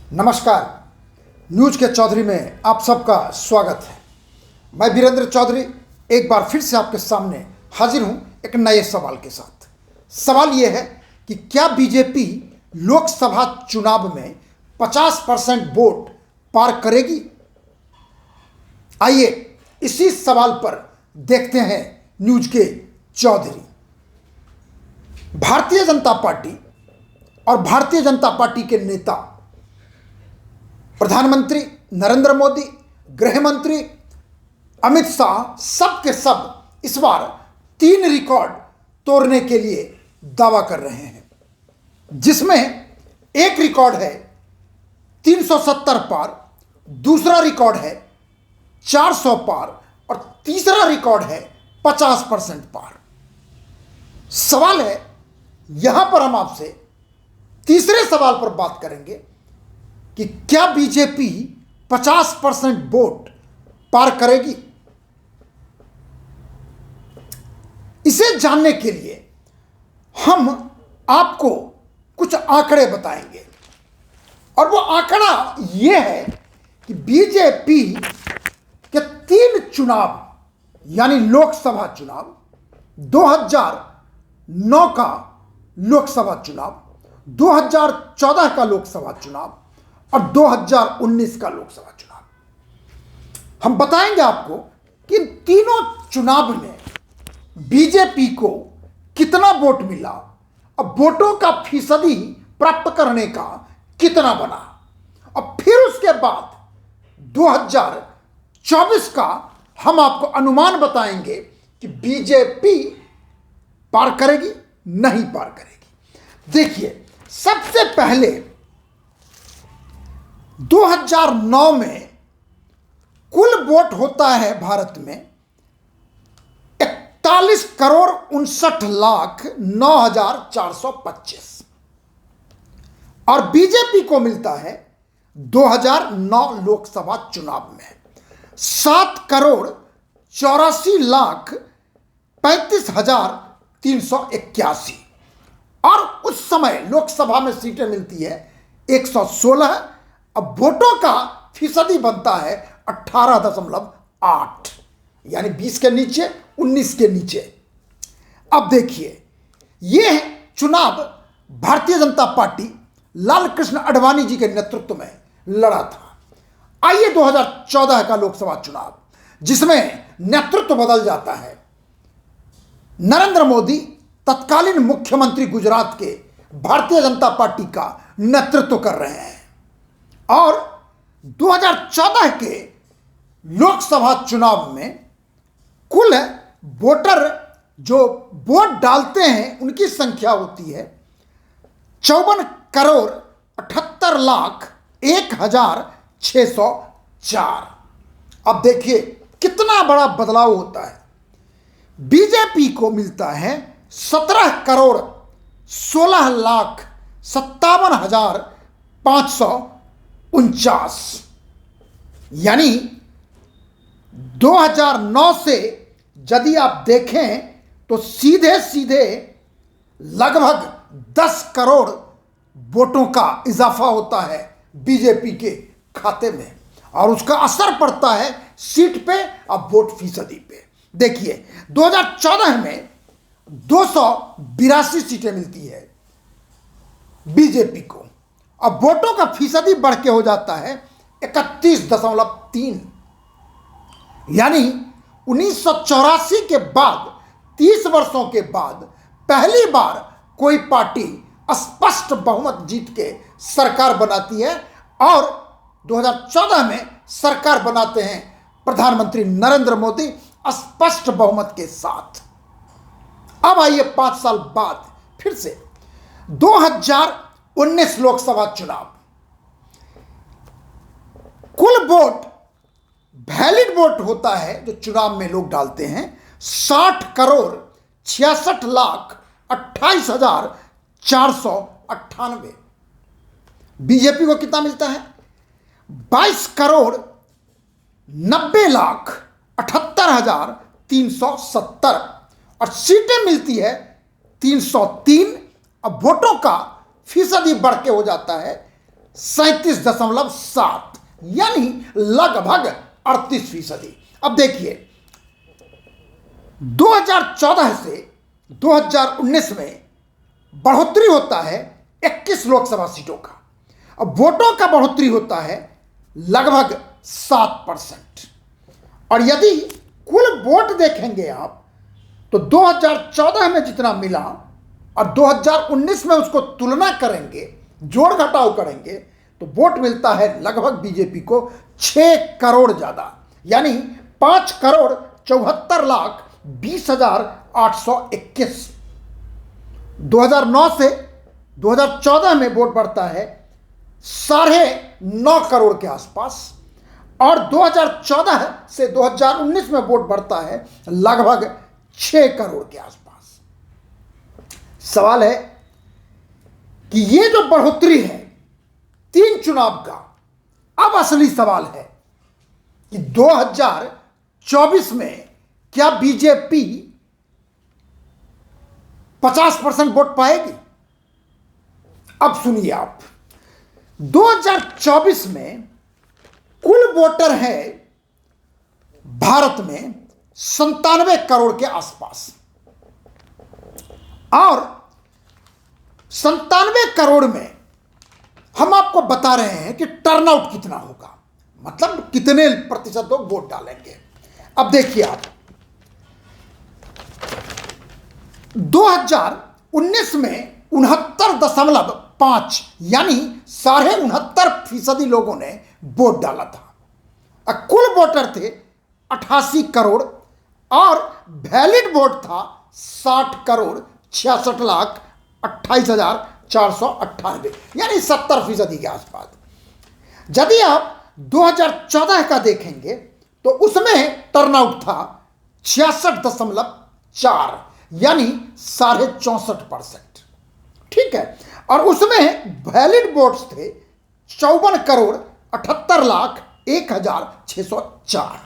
नमस्कार। न्यूज के चौधरी में आप सबका स्वागत है। मैं वीरेंद्र चौधरी एक बार फिर से आपके सामने हाजिर हूं एक नए सवाल के साथ। सवाल यह है कि क्या बीजेपी लोकसभा चुनाव में 50% वोट पार करेगी? आइए इसी सवाल पर देखते हैं न्यूज के चौधरी। भारतीय जनता पार्टी और भारतीय जनता पार्टी के नेता प्रधानमंत्री नरेंद्र मोदी, गृह मंत्री अमित शाह सब के सब इस बार 3 रिकॉर्ड तोड़ने के लिए दावा कर रहे हैं, जिसमें एक रिकॉर्ड है 370 पार, दूसरा रिकॉर्ड है 400 पार और तीसरा रिकॉर्ड है 50% पार। सवाल है, यहां पर हम आपसे तीसरे सवाल पर बात करेंगे कि क्या बीजेपी 50% वोट पार करेगी? इसे जानने के लिए हम आपको कुछ आंकड़े बताएंगे और वो आंकड़ा यह है कि बीजेपी के 3 चुनाव यानी लोकसभा चुनाव, 2009 का लोकसभा चुनाव, 2014 का लोकसभा चुनाव और 2019 का लोकसभा चुनाव, हम बताएंगे आपको कि इन तीनों चुनाव में बीजेपी को कितना वोट मिला और वोटों का फीसदी प्राप्त करने का कितना बना, और फिर उसके बाद 2024 का हम आपको अनुमान बताएंगे कि बीजेपी पार करेगी नहीं पार करेगी। देखिए, सबसे पहले 2009 में कुल वोट होता है भारत में 41,59,0425 और बीजेपी को मिलता है 2009 लोकसभा चुनाव में 7,84,35,381 और उस समय लोकसभा में सीटें मिलती है 116। अब वोटों का फीसदी बनता है 18.8, यानी 20 के नीचे, 19 के नीचे। अब देखिए, यह चुनाव भारतीय जनता पार्टी लाल कृष्ण आडवाणी जी के नेतृत्व में लड़ा था। आइए 2014 का लोकसभा चुनाव, जिसमें नेतृत्व बदल जाता है। नरेंद्र मोदी तत्कालीन मुख्यमंत्री गुजरात के भारतीय जनता पार्टी का नेतृत्व कर रहे हैं और 2014 के लोकसभा चुनाव में कुल वोटर जो वोट डालते हैं उनकी संख्या होती है 54,68,01,604। अब देखिए कितना बड़ा बदलाव होता है। बीजेपी को मिलता है 17,16,57,549, यानी 2009 से यदि आप देखें तो सीधे सीधे लगभग 10 करोड़ वोटों का इजाफा होता है बीजेपी के खाते में और उसका असर पड़ता है सीट पे और वोट फीसदी पे। देखिए, 2014 में 282 सीटें मिलती है बीजेपी को, अब वोटों का फीसदी बढ़ के हो जाता है 31.3, यानी 1984 के बाद 30 वर्षों के बाद पहली बार कोई पार्टी स्पष्ट बहुमत जीत के सरकार बनाती है और 2014 में सरकार बनाते हैं प्रधानमंत्री नरेंद्र मोदी स्पष्ट बहुमत के साथ। अब आइए 5 साल बाद फिर से 2019 लोकसभा चुनाव, कुल वोट वैलिड वोट होता है जो चुनाव में लोग डालते हैं 60,66,28,498। बीजेपी को कितना मिलता है? 22,90,78,370 और सीटें मिलती है 303। अब वोटों का फीसदी बढ़ के हो जाता है 37.7 यानी लगभग 38%। अब देखिए 2014 से 2019 में बढ़ोतरी होता है 21 लोकसभा सीटों का, अब वोटों का बढ़ोतरी होता है लगभग 7%। और यदि कुल वोट देखेंगे आप तो 2014 में जितना मिला और 2019 में उसको तुलना करेंगे, जोड़ घटाव करेंगे, तो वोट मिलता है लगभग बीजेपी को 6 करोड़ ज़्यादा, यानी 5,74,20,821। 2009 से 2014 में वोट बढ़ता है 9.5 करोड़ के आसपास, और 2014 से 2019 में वोट बढ़ता है लगभग 6 करोड़ के आसपास। सवाल है कि ये जो बढ़ोतरी है 3 चुनाव का, अब असली सवाल है कि 2024 में क्या बीजेपी 50% वोट पाएगी? अब सुनिए आप, 2024 में कुल वोटर है भारत में 97 करोड़ के आसपास, और 97 करोड़ में हम आपको बता रहे हैं कि टर्नआउट कितना होगा, मतलब कितने प्रतिशत लोग वोट डालेंगे। अब देखिए आप 2019 में 69.5 यानी 69.5% लोगों ने वोट डाला था। कुल वोटर थे 88 करोड़ और वैलिड वोट था 60,66,28,498 यानी 70% के आसपास। यदि आप 2014 का देखेंगे तो उसमें टर्नआउट था 66.4 यानी 64.5%। ठीक है, और उसमें वैलिड वोट्स थे 54,78,01,604।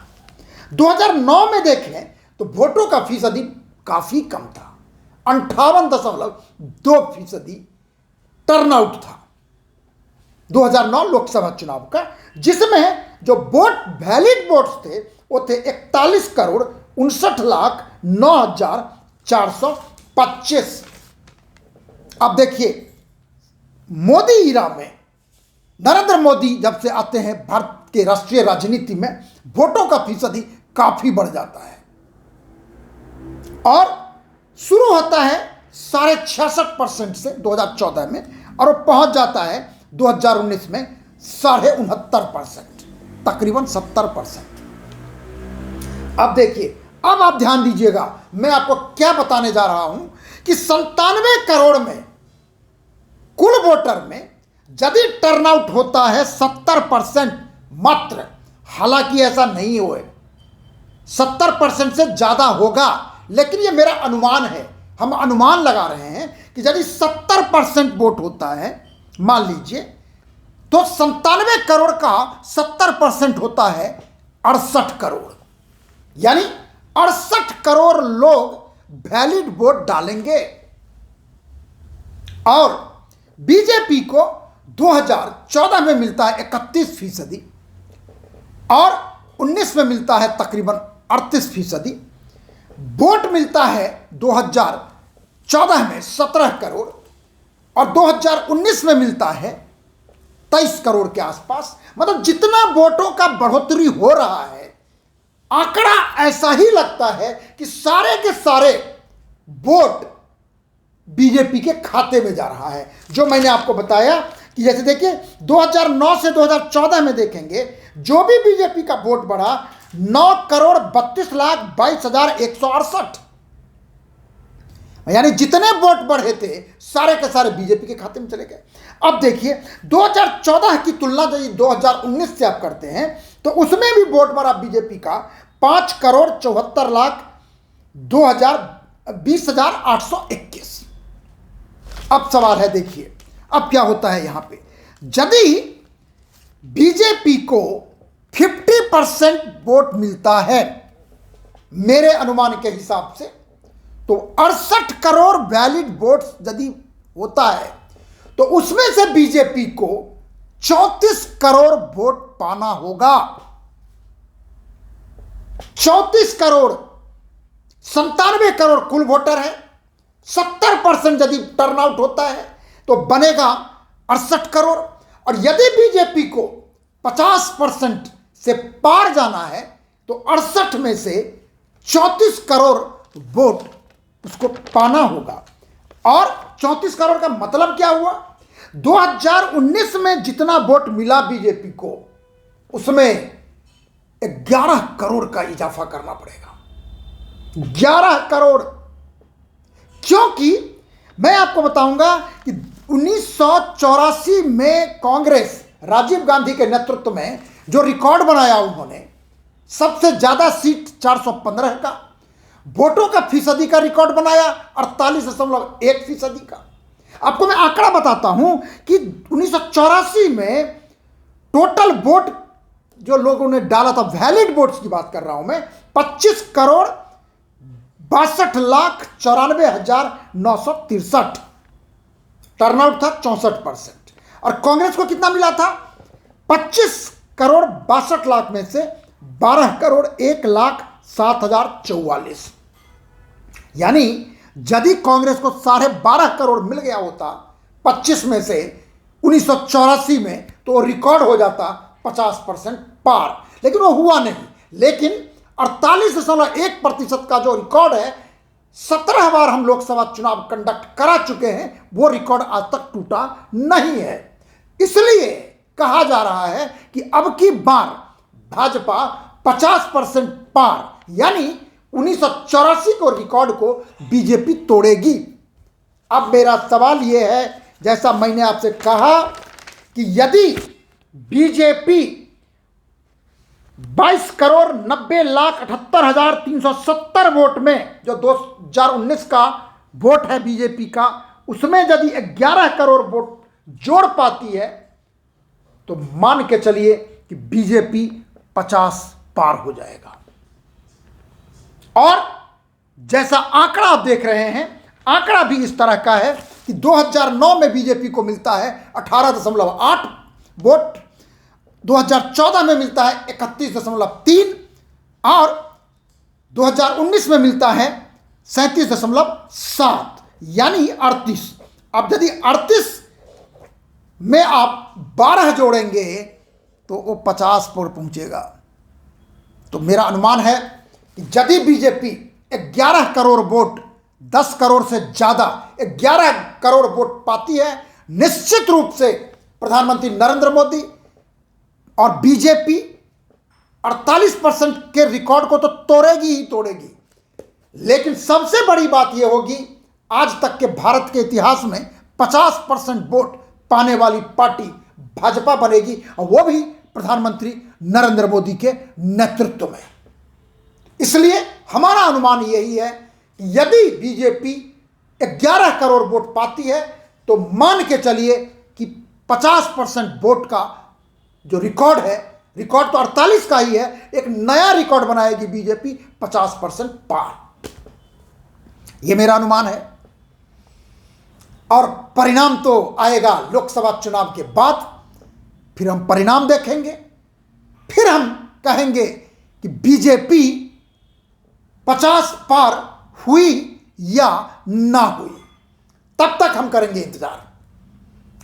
2009 में देखें तो वोटों का फीसदी काफी कम था, 58.2% टर्नआउट था 2009 लोकसभा चुनाव का, जिसमें जो वोट वैलिड वोट्स थे वो थे 41,69,9,425। अब देखिए मोदी ईरा में, नरेंद्र मोदी जब से आते हैं भारत के राष्ट्रीय राजनीति में, वोटों का फीसदी काफी बढ़ जाता है और शुरू होता है 66.5% से 2014 में, और वो पहुंच जाता है 2019 में 69.5%, तकरीबन 70%। अब देखिए, अब आप ध्यान दीजिएगा, मैं आपको क्या बताने जा रहा हूं कि 97 करोड़ में कुल वोटर में यदि टर्नआउट होता है 70% मात्र, हालांकि ऐसा नहीं हुए, 70% से ज्यादा होगा, लेकिन ये मेरा अनुमान है, हम अनुमान लगा रहे हैं कि यदि 70% वोट होता है, मान लीजिए, तो 97 करोड़ का 70% होता है 68 करोड़, यानी 68 करोड़ लोग वैलिड वोट डालेंगे। और बीजेपी को 2014 में मिलता है 31% और 19 में मिलता है तकरीबन 38%। वोट मिलता है 2014 में 17 करोड़ और 2019 में मिलता है 23 करोड़ के आसपास। मतलब जितना वोटों का बढ़ोतरी हो रहा है, आंकड़ा ऐसा ही लगता है कि सारे के सारे वोट बीजेपी के खाते में जा रहा है। जो मैंने आपको बताया कि जैसे देखिए 2009 से 2014 में देखेंगे, जो भी बीजेपी का वोट बढ़ा 9,32,22,168, यानी जितने वोट बढ़े थे सारे के सारे बीजेपी के खाते में चले गए। अब देखिए 2014 की तुलना यदि 2019 से आप करते हैं तो उसमें भी वोट बढ़ा बीजेपी का 5,74,20,821। अब सवाल है, देखिए अब क्या होता है यहां पे, यदि बीजेपी को 50% वोट मिलता है मेरे अनुमान के हिसाब से, तो 68 करोड़ वैलिड वोट्स यदि होता है तो उसमें से बीजेपी को 34 करोड़ वोट पाना होगा। 34 करोड़, 97 करोड़ कुल वोटर है। 70% यदि टर्नआउट होता है तो बनेगा 68 करोड़। और यदि बीजेपी को 50% से पार जाना है तो 68 में से 34 करोड़ वोट उसको पाना होगा। और 34 करोड़ का मतलब क्या हुआ? 2019 में जितना वोट मिला बीजेपी को, उसमें 11 करोड़ का इजाफा करना पड़ेगा। 11 करोड़। क्योंकि मैं आपको बताऊंगा कि 1984 में कांग्रेस राजीव गांधी के नेतृत्व में जो रिकॉर्ड बनाया, उन्होंने सबसे ज्यादा सीट 415 का, वोटों का फीसदी का रिकॉर्ड बनाया 48.1% का। आपको मैं आंकड़ा बताता हूं कि 1984 में टोटल वोट जो लोगों ने डाला था, वैलिड वोट्स की बात कर रहा हूं मैं, 25 करोड़ 62,94,963। टर्नआउट था 64%। और कांग्रेस को कितना मिला था? 25 करोड़ 62 लाख में से 12 करोड़ 1,07,044। यानी यदि कांग्रेस को 12.5 करोड़ मिल गया होता 25 में से 1984 में, तो रिकॉर्ड हो जाता 50% पार। लेकिन वो हुआ नहीं। लेकिन 48.1% का जो रिकॉर्ड है, 17 बार हम लोकसभा चुनाव कंडक्ट करा चुके हैं, वो रिकॉर्ड आज तक टूटा नहीं है। इसलिए कहा जा रहा है कि अब की बार भाजपा 50% पार, यानी 1984 को रिकॉर्ड को बीजेपी तोड़ेगी। अब मेरा सवाल यह है, जैसा मैंने आपसे कहा कि यदि बीजेपी 22 करोड़ 90,78,370 वोट में, जो 2019 का वोट है बीजेपी का, उसमें यदि 11 करोड़ वोट जोड़ पाती है तो मान के चलिए कि बीजेपी 50 पार हो जाएगा। और जैसा आंकड़ा आप देख रहे हैं, आंकड़ा भी इस तरह का है कि 2009 में बीजेपी को मिलता है 18.8 वोट, 2014 में मिलता है 31.3 और 2019 में मिलता है 37.7, यानी 38। अब यदि 38 में आप 12 जोड़ेंगे तो वो 50 पर पहुंचेगा। तो मेरा अनुमान है कि यदि बीजेपी 11 करोड़ वोट, 10 करोड़ से ज्यादा 11 करोड़ वोट पाती है, निश्चित रूप से प्रधानमंत्री नरेंद्र मोदी और बीजेपी 48% के रिकॉर्ड को तो तोड़ेगी ही तोड़ेगी। लेकिन सबसे बड़ी बात यह होगी, आज तक के भारत के इतिहास में 50% वोट पाने वाली पार्टी भाजपा बनेगी, और वो भी प्रधानमंत्री नरेंद्र मोदी के नेतृत्व में। इसलिए हमारा अनुमान यही है कि यदि बीजेपी 11 करोड़ वोट पाती है तो मान के चलिए कि 50% वोट का जो रिकॉर्ड है, रिकॉर्ड तो 48 का ही है, एक नया रिकॉर्ड बनाएगी बीजेपी 50% पार। यह मेरा अनुमान है। और परिणाम तो आएगा लोकसभा चुनाव के बाद, फिर हम परिणाम देखेंगे, फिर हम कहेंगे कि बीजेपी 50 पार हुई या ना हुई। तब तक हम करेंगे इंतजार।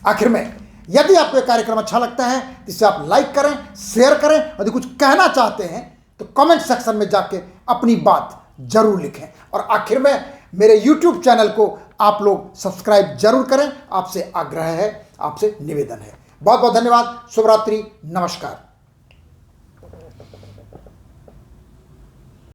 आखिर में यदि आपको यह कार्यक्रम अच्छा लगता है तो इसे आप लाइक करें, शेयर करें, यदि कुछ कहना चाहते हैं तो कमेंट सेक्शन में जाके अपनी बात जरूर लिखें। और आखिर में मेरे YouTube चैनल को आप लोग सब्सक्राइब जरूर करें। आपसे आग्रह है, आपसे निवेदन है। बहुत बहुत धन्यवाद। शुभ रात्रि, नमस्कार।